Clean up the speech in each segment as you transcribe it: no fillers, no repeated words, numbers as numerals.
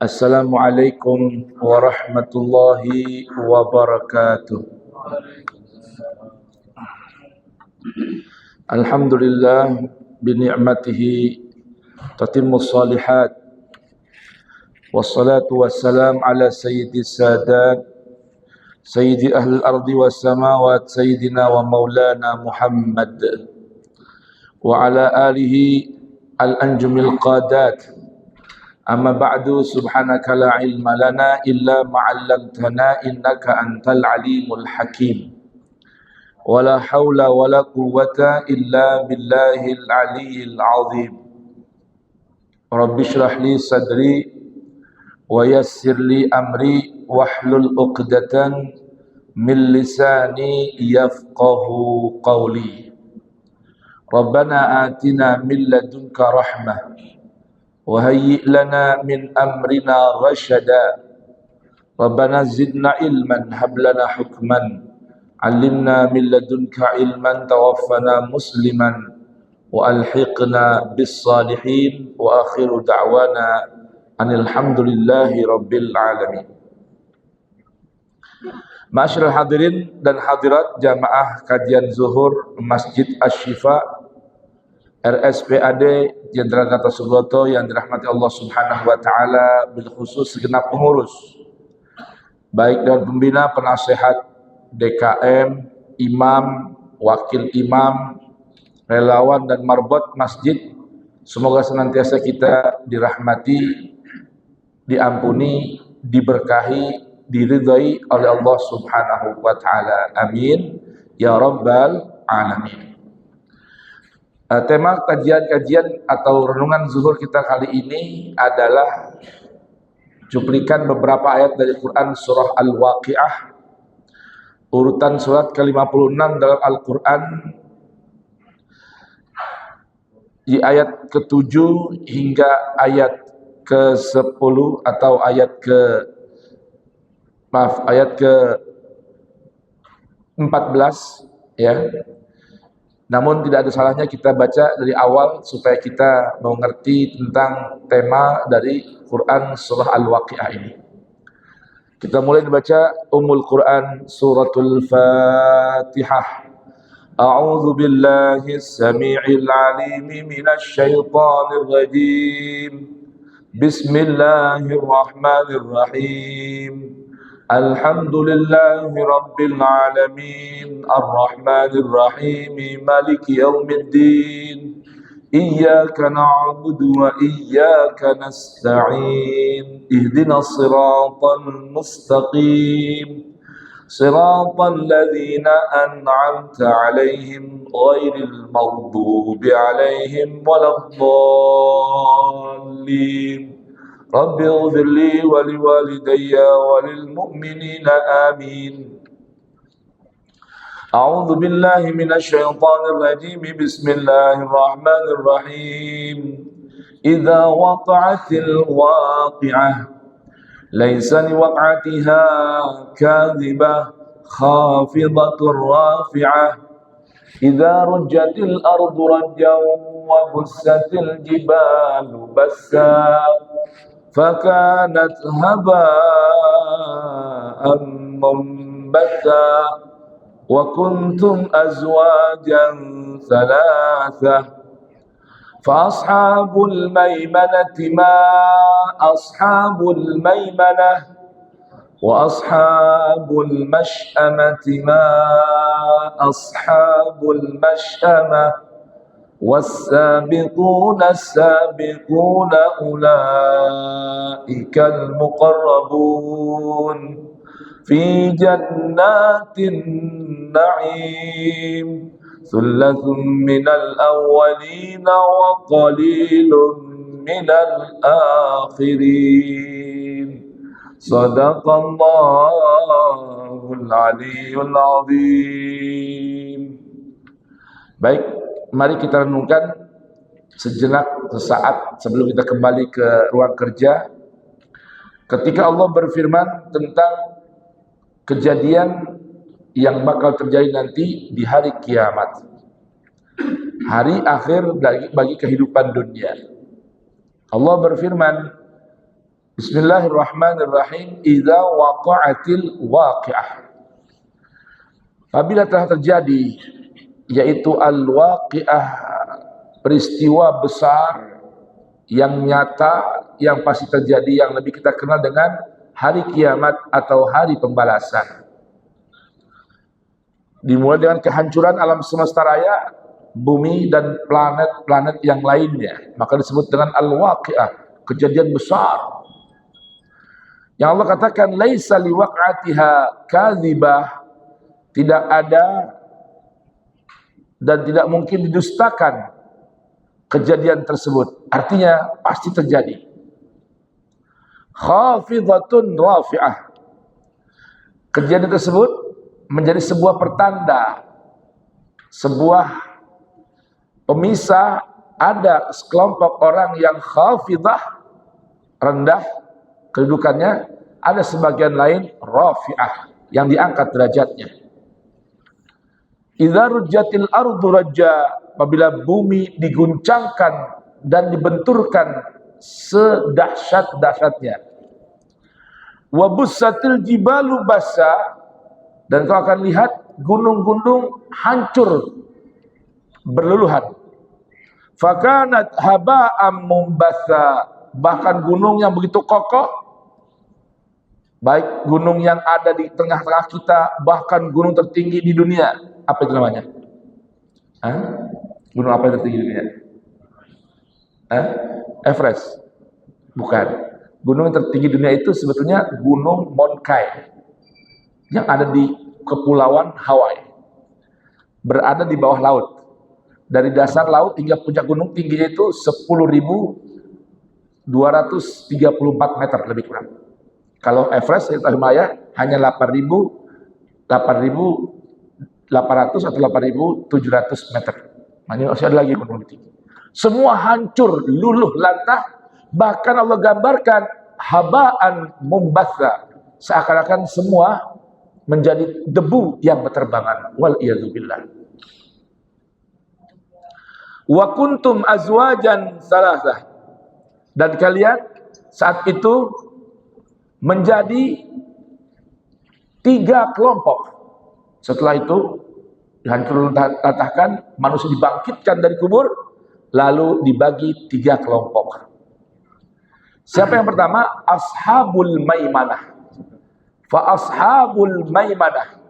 Assalamualaikum warahmatullahi wabarakatuh. Alhamdulillah bini'matihi tatimmus salihat. Wassalatu wassalam ala sayyidis sadat sayyidi ahlil ardi was samawat sayyidina wa maulana Muhammad wa ala alihi al-anjumil qadat. Amma ba'du, subhanaka la ilma lana illa ma'allamtana innaka antal alimul hakim. Wala hawla wala quwwata illa billahil aliyyil azim. Rabbi shrah li sadri wa yassir li amri wahlul uqdatan min lisani yafqahu qawli. Rabbana atina min ladunka rahmah wa hayyi' lana min amrina rashada. Rabbana zidna ilman hab lana hukman 'allimna min ladunka ilman tawaffana musliman wa alhiqna bis salihin wa akhiru da'wana anil hamdulillahi rabbil alamin. Ma'asyiral hadirin dan hadirat jamaah kajian zuhur Masjid Asy-Syifa RSPAD Jenderal Gatot Subroto yang dirahmati Allah Subhanahu wa taala, bil khusus segenap pengurus baik dan pembina, penasehat, DKM, imam, wakil imam, relawan dan marbot masjid. Semoga senantiasa kita dirahmati, diampuni, diberkahi, diridhai oleh Allah Subhanahu wa taala. Amin ya rabbal alamin. Tema kajian-kajian atau renungan zuhur kita kali ini adalah cuplikan beberapa ayat dari Quran surah Al-Waqiah, urutan surat ke-56 dalam Al-Quran, di ayat ke-7 hingga ayat ke-10 atau ayat ke-14 ya. Namun tidak ada salahnya kita baca dari awal supaya kita mengerti tentang tema dari Quran surah Al-Waqiah ini. Kita mulai membaca Ummul Quran suratul Fatihah. A'udzu billahi as-sami'il 'alim minasy syaithanir rajim. Bismillahirrahmanirrahim. Alhamdulillahi rabbil alamin, arrahmanir rahim, maliki yaumiddin. Iyyaka na'budu wa iyyaka nasta'in. Ihdinas siratal mustaqim. Siratal ladzina an'amta 'alaihim ghairil maghdubi 'alaihim waladdallin. Rabbi ighfir li wa liwalidayya wa lil mu'minina amin. A'udzu billahi minasy syaithanir rajim. Bismillahirrahmanirrahim. Idza waqa'atil waqi'ah laysa liwaq'atiha kadhibah khafidatur rafi'ah. Idza rujjatil ardu rajjan wa bussatil jibalu bassa فكانت هباء منبثا وكنتم أزواجا ثلاثة فأصحاب الميمنة ما أصحاب الميمنة وأصحاب المشأمة ما أصحاب المشأمة والسابقون السابقون أولئك المقربون في جنات النعيم ثلة من الأولين وقليل من الآخرين صدق الله العلي العظيم. Baik, mari kita renungkan sejenak, sesaat sebelum kita kembali ke ruang kerja. Ketika Allah berfirman tentang kejadian yang bakal terjadi nanti di hari kiamat, hari akhir bagi kehidupan dunia. Allah berfirman, Bismillahirrahmanirrahim. Idza waqa'atil waqi'ah. Apabila telah terjadi, yaitu al-waqi'ah, peristiwa besar yang nyata, yang pasti terjadi, yang lebih kita kenal dengan hari kiamat atau hari pembalasan. Dimulai dengan kehancuran alam semesta raya, bumi dan planet-planet yang lainnya, maka disebut dengan al-waqi'ah, kejadian besar. Yang Allah katakan laisa liwaq'atiha kadzibah, tidak ada dan tidak mungkin didustakan kejadian tersebut. Artinya pasti terjadi. Khafidatun rafi'ah, kejadian tersebut menjadi sebuah pertanda, sebuah pemisah. Ada sekelompok orang yang khafidah, rendah kedudukannya, ada sebagian lain rafi'ah, yang diangkat derajatnya. Idza rujjatil ardu rajja, apabila bumi diguncangkan dan dibenturkan sedahsyat-dahsyatnya. Wa bussatil jibalu bassa, dan kau akan lihat gunung-gunung hancur berluluhan. Fakanat haba'am mumbatha, bahkan gunung yang begitu kokoh, baik gunung yang ada di tengah-tengah kita, bahkan gunung tertinggi di dunia, apa itu namanya? Gunung apa yang tertinggi di dunia? Everest? Bukan. Gunung yang tertinggi di dunia itu sebetulnya Gunung Mount Kai, yang ada di Kepulauan Hawaii, berada di bawah laut. Dari dasar laut hingga puncak gunung tingginya itu 10.234 meter lebih kurang. Kalau Everest itu Himalaya hanya 8.800 atau 8.700 meter. Masih ada lagi gunung tinggi. Semua hancur, luluh lantah. Bahkan Allah gambarkan habaan mumbatha, seakan-akan semua menjadi debu yang berterbangan. Wal iyadzubillah. Wa kuntum azwajan salasah, dan kalian saat itu menjadi 3 kelompok. Setelah itu dihancurkan, manusia dibangkitkan dari kubur, lalu dibagi 3 kelompok. Siapa yang pertama? Ashabul maimanah. Fa ashabul maimanah,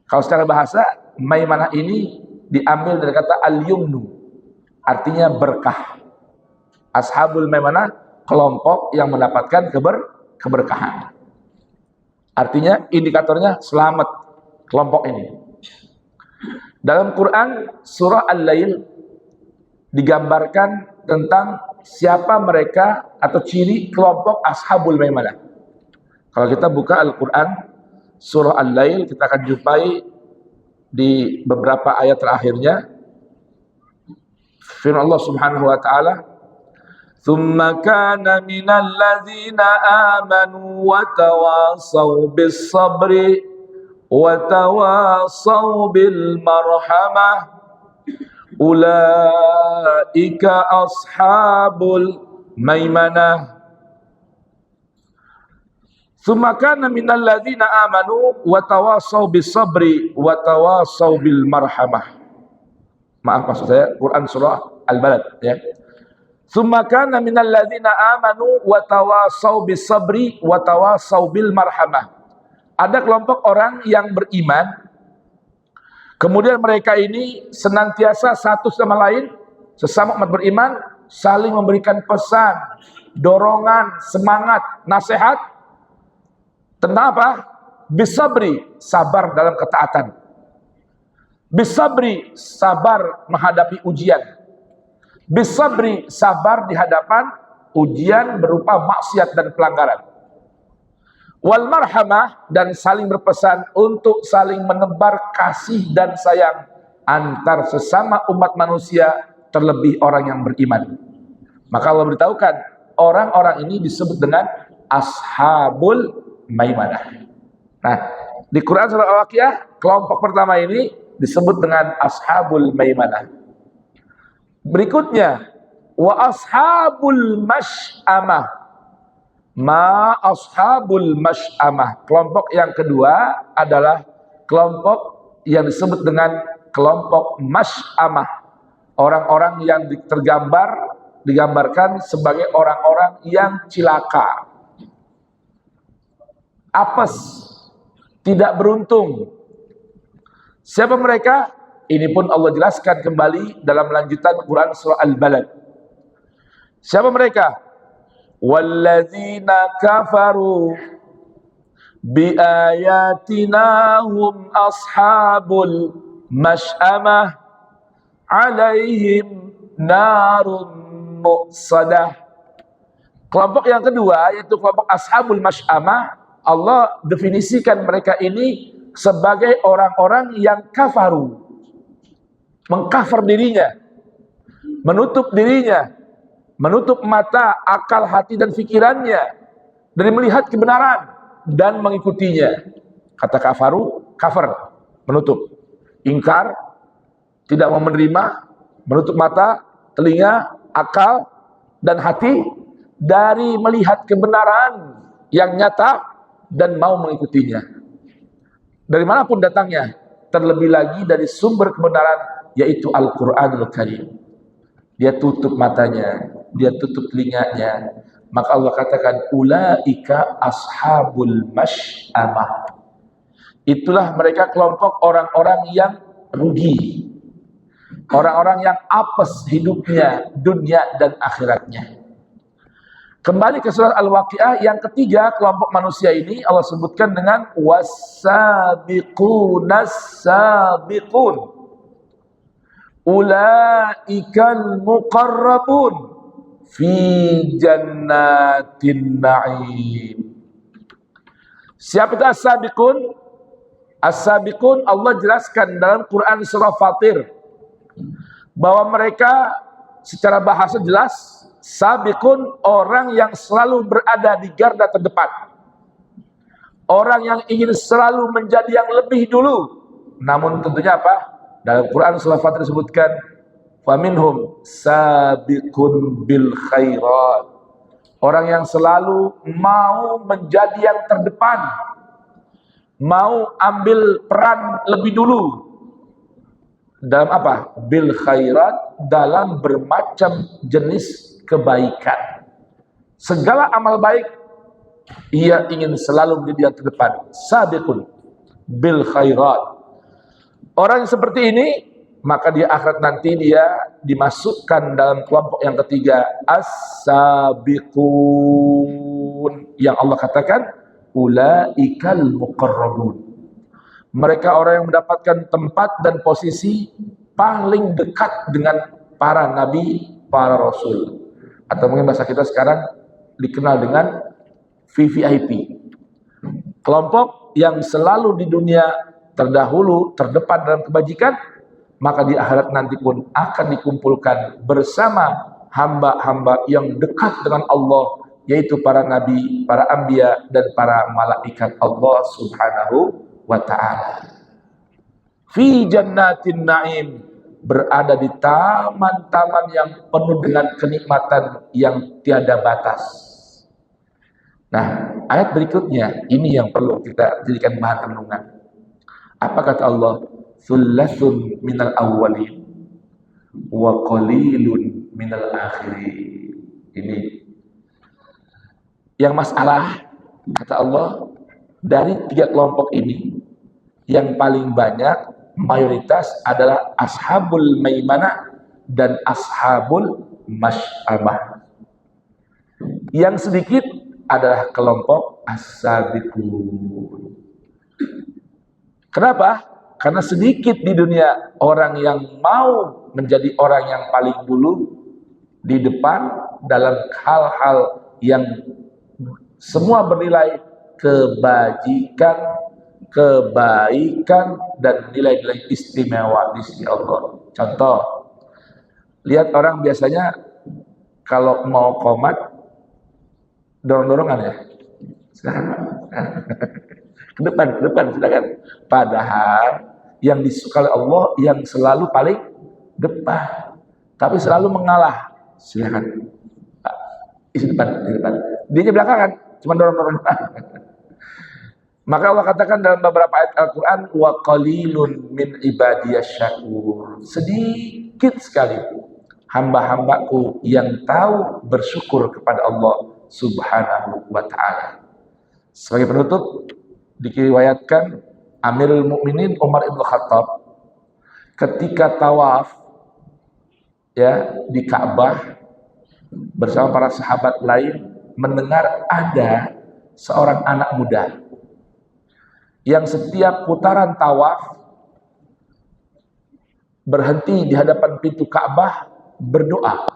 kalau secara bahasa maimanah ini diambil dari kata al-yumnu, artinya berkah. Ashabul maimanah, kelompok yang mendapatkan keberkahan. Artinya indikatornya selamat kelompok ini. Dalam Quran surah Al-Lail digambarkan tentang siapa mereka atau ciri kelompok ashabul maimanah. Kalau kita buka Al-Quran surah Al-Lail, kita akan jumpai di beberapa ayat terakhirnya firman Allah Subhanahu wa taala, "Tsumma kana minal ladzina amanu wa tawasaw bis sabri wa tawasaw bil marhamah ulaika ashabul maimanah." Tsumma kana minal ladzina amanu wa tawasaw bis sabri wa tawasaw bil marhamah. Maaf, maksud saya Quran surah Al-Balad ya. Tsumma kana minal ladzina amanu wa tawasaw bis sabri wa tawasaw bil marhamah. Ada kelompok orang yang beriman, kemudian mereka ini senantiasa satu sama lain, sesama umat beriman, saling memberikan pesan, dorongan, semangat, nasihat. Tentang apa? Bisabri, sabar dalam ketaatan. Bisabri, sabar menghadapi ujian. Bisabri, sabar di hadapan ujian berupa maksiat dan pelanggaran. Wal marhamah, dan saling berpesan untuk saling menebar kasih dan sayang antar sesama umat manusia, terlebih orang yang beriman. Maka Allah beritahukan, orang-orang ini disebut dengan ashabul maimanah. Nah, di Quran surah Al-Waqiah, kelompok pertama ini disebut dengan ashabul maimanah. Berikutnya, Wa ashabul masy'amah. Ma ashabul masy'amah. Kelompok yang kedua adalah kelompok yang disebut dengan kelompok masy'amah. Orang-orang yang digambarkan sebagai orang-orang yang cilaka, apes, tidak beruntung. Siapa mereka? Ini pun Allah jelaskan kembali dalam lanjutan Quran surah Al-Balad. Siapa mereka? Walladzina kafaru biayatina hum ashabul masy'amah alaihim narun muqsadah. Kelompok yang kedua yaitu kelompok ashabul masy'amah, Allah definisikan mereka ini sebagai orang-orang yang kafaru, mengkafir dirinya, menutup dirinya, menutup mata, akal, hati, dan pikirannya dari melihat kebenaran dan mengikutinya. Kata kafaru, kafir, menutup, ingkar, tidak mau menerima, menutup mata, telinga, akal, dan hati dari melihat kebenaran yang nyata dan mau mengikutinya. Dari manapun datangnya, terlebih lagi dari sumber kebenaran, yaitu Al-Quranul Karim. Dia tutup matanya, dia tutup telinganya. Maka Allah katakan, ulaika ashabul masy'amah. Itulah mereka kelompok orang-orang yang rugi, orang-orang yang apes hidupnya, dunia dan akhiratnya. Kembali ke surat Al-Waqiah, yang ketiga kelompok manusia ini Allah sebutkan dengan was-sabiqunas sabiqun. Ulaikal muqarrabun fi jannatin na'im. Siapa itu as-sabiqun? As-sabiqun Allah jelaskan dalam Quran surah Fatir bahwa mereka secara bahasa jelas, sabiqun orang yang selalu berada di garda terdepan, orang yang ingin selalu menjadi yang lebih dulu. Namun tentunya apa? Dalam Quran surah Fatir disebutkan, faminhum sabiqun bil khairat. Orang yang selalu mau menjadi yang terdepan, mau ambil peran lebih dulu. Dalam apa? Bil khairat, dalam bermacam jenis kebaikan. Segala amal baik, ia ingin selalu menjadi yang terdepan. Sabiqun bil khairat. Orang yang seperti ini, maka di akhirat nanti dia dimasukkan dalam kelompok yang ketiga, as-sabiqun, yang Allah katakan ulaikal muqarrabun. Mereka orang yang mendapatkan tempat dan posisi paling dekat dengan para nabi, para rasul, atau mungkin bahasa kita sekarang dikenal dengan VVIP. Kelompok yang selalu di dunia terdahulu, terdepan dalam kebajikan, maka di akhirat nanti pun akan dikumpulkan bersama hamba-hamba yang dekat dengan Allah, yaitu para nabi, para anbiya, dan para malaikat Allah subhanahu wa ta'ala. Fi jannatin na'im, berada di taman-taman yang penuh dengan kenikmatan yang tiada batas. Nah, ayat berikutnya ini yang perlu kita jadikan bahan renungan. Apa kata Allah? Thullatsun minal awwalin wa qalilun minal akhirin. Ini yang masalah, kata Allah, dari tiga kelompok ini yang paling banyak, mayoritas adalah ashabul maimanah dan ashabul masy'amah. Yang sedikit adalah kelompok as-sabiqun. Kenapa? Karena sedikit di dunia orang yang mau menjadi orang yang paling dulu di depan dalam hal-hal yang semua bernilai kebajikan, kebaikan, dan nilai-nilai istimewa di sisi Allah. Contoh, lihat orang biasanya kalau mau qomat dorong-dorongan ya. Sekarang ke depan silakan. Padahal yang disukai Allah yang selalu paling depan, tapi selalu mengalah. Silakan. Pak, isi depan, isi depan. Dia belakangan, cuma dorong-dorong. Maka Allah katakan dalam beberapa ayat Al-Quran, wa qalilun min ibadiyasy syakur. Sedikit sekali hamba-hambaku yang tahu bersyukur kepada Allah Subhanahu wa ta'ala. Sebagai penutup, diriwayatkan Amirul Mukminin Umar Ibn Khattab ketika tawaf ya di Ka'bah bersama para sahabat lain mendengar ada seorang anak muda yang setiap putaran tawaf berhenti di hadapan pintu Ka'bah berdoa,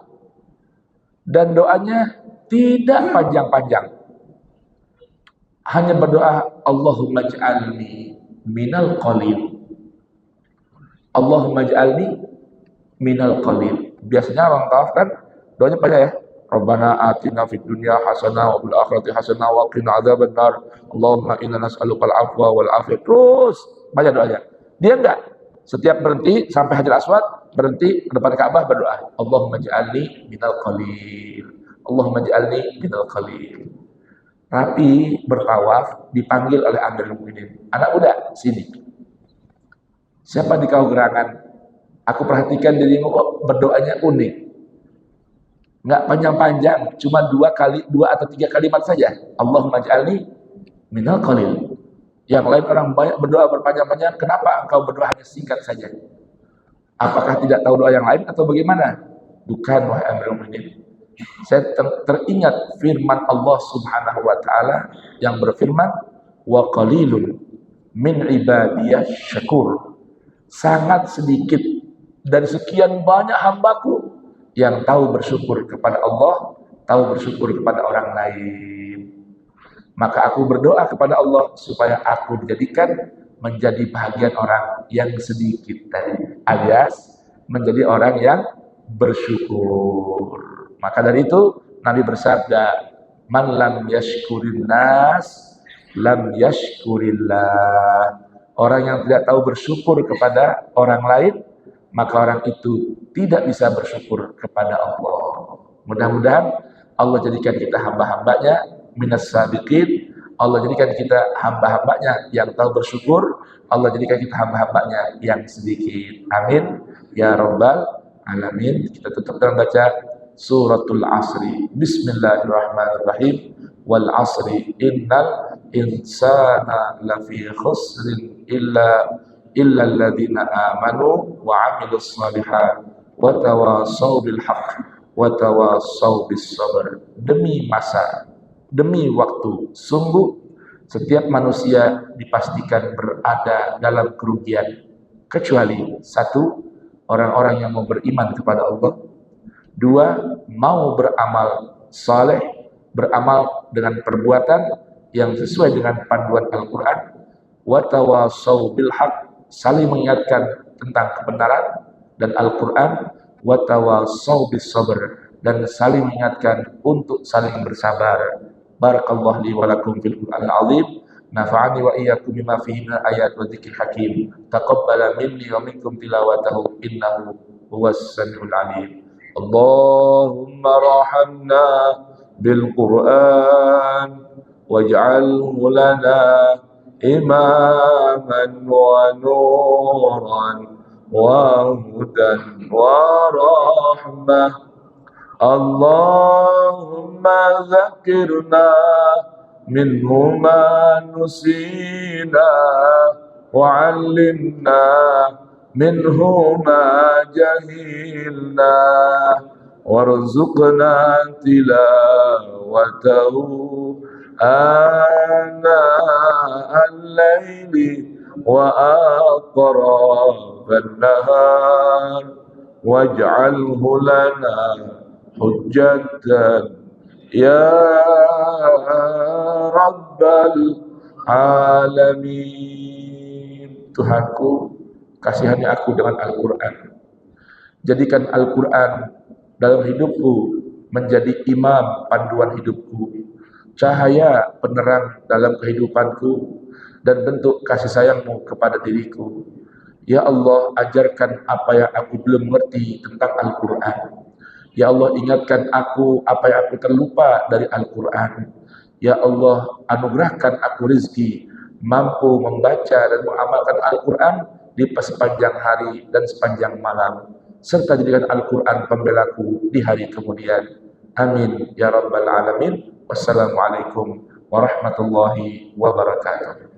dan doanya tidak panjang-panjang, hanya berdoa, Allahumma ij'alni minal qalil, Allahumma ij'alni minal qalil. Biasanya orang tawaf kan doanya panjang ya, Rabbana atina fid dunya hasanah wa fil akhirati hasanah wa qina adzabannar. Allahumma inna nas'alukal afwa wal afiyah. Terus baca doanya. Dia enggak. Setiap berhenti sampai Hajar Aswad, berhenti ke depan Ka'bah berdoa, Allahumma ij'alni minal qalil. Allahumma ij'alni minal qalil. Rapi bertawaf dipanggil oleh Amirul Mukminin. Anak muda, sini. Siapa di kau gerangan? Aku perhatikan dirimu kok berdoanya unik. Nggak panjang-panjang, cuma dua atau tiga kalimat saja. Allahumma ij'alni minal qalil. Yang lain orang banyak berdoa berpanjang-panjang, kenapa engkau berdoa hanya singkat saja? Apakah tidak tahu doa yang lain atau bagaimana? Bukan, wahai Amirul Mukminin. Saya teringat firman Allah Subhanahu wa ta'ala yang berfirman, wa qalilun min ibadiyasy syakur. Sangat sedikit dari sekian banyak hambaku yang tahu bersyukur kepada Allah, tahu bersyukur kepada orang lain. Maka aku berdoa kepada Allah supaya aku dijadikan menjadi bagian orang yang sedikit tadi, alias menjadi orang yang bersyukur. Maka dari itu Nabi bersabda, man lam yashkurin nas lam yashkurillah. Orang yang tidak tahu bersyukur kepada orang lain, maka orang itu tidak bisa bersyukur kepada Allah. Mudah-mudahan Allah jadikan kita hamba-hambanya minas sabiqin. Allah jadikan kita hamba-hambanya yang tahu bersyukur. Allah jadikan kita hamba-hambanya yang sedikit. Amin ya rabbal alamin. Kita tutup dengan baca suratul asri. Bismillahirrahmanirrahim. Wal asri innal insana lafi khusrin illa alladhina amanu wa amilus shalihat wa tawasaw bil haqq wa tawasaw bis sabr. Demi masa, demi waktu, sungguh setiap manusia dipastikan berada dalam kerugian, kecuali satu, orang-orang yang mau beriman kepada Allah. Dua, mau beramal saleh, beramal dengan perbuatan yang sesuai dengan panduan Al-Quran. Wa tawasaw bil haqq, saling mengingatkan tentang kebenaran dan Al-Quran. Wa tawasaw bis sabr, dan saling mengingatkan untuk saling bersabar. Barakallahu li wa lakum fil Qur'anil azim. Nafa'ani wa iyyakum bima fihi min ayat wa dzikril hakim. Taqabbala minni wa minkum tilawatahu innahu huwas samiul alim. Allahumma rahamna bil Qur'an waj'alhu lana imaman wa nuran wa hudan wa rahmah. Allahumma zakirna minhu ma nusina wa 'allimna minhu ma jahilna warzuqna tilawatahu ana al-laili wa atrafan nahar waj'alhu lana hujjatan ya rabbal alamin. Tuhanku, kasihani aku dengan Al-Quran. Jadikan Al-Quran dalam hidupku menjadi imam panduan hidupku, cahaya penerang dalam kehidupanku, dan bentuk kasih sayangmu kepada diriku. Ya Allah, ajarkan apa yang aku belum mengerti tentang Al-Quran. Ya Allah, ingatkan aku apa yang aku terlupa dari Al-Quran. Ya Allah, anugerahkan aku rizki mampu membaca dan mengamalkan Al-Quran di sepanjang hari dan sepanjang malam, serta jadikan Al-Quran pembelaku di hari kemudian. Amin ya rabbal alamin. Wassalamualaikum warahmatullahi wabarakatuh.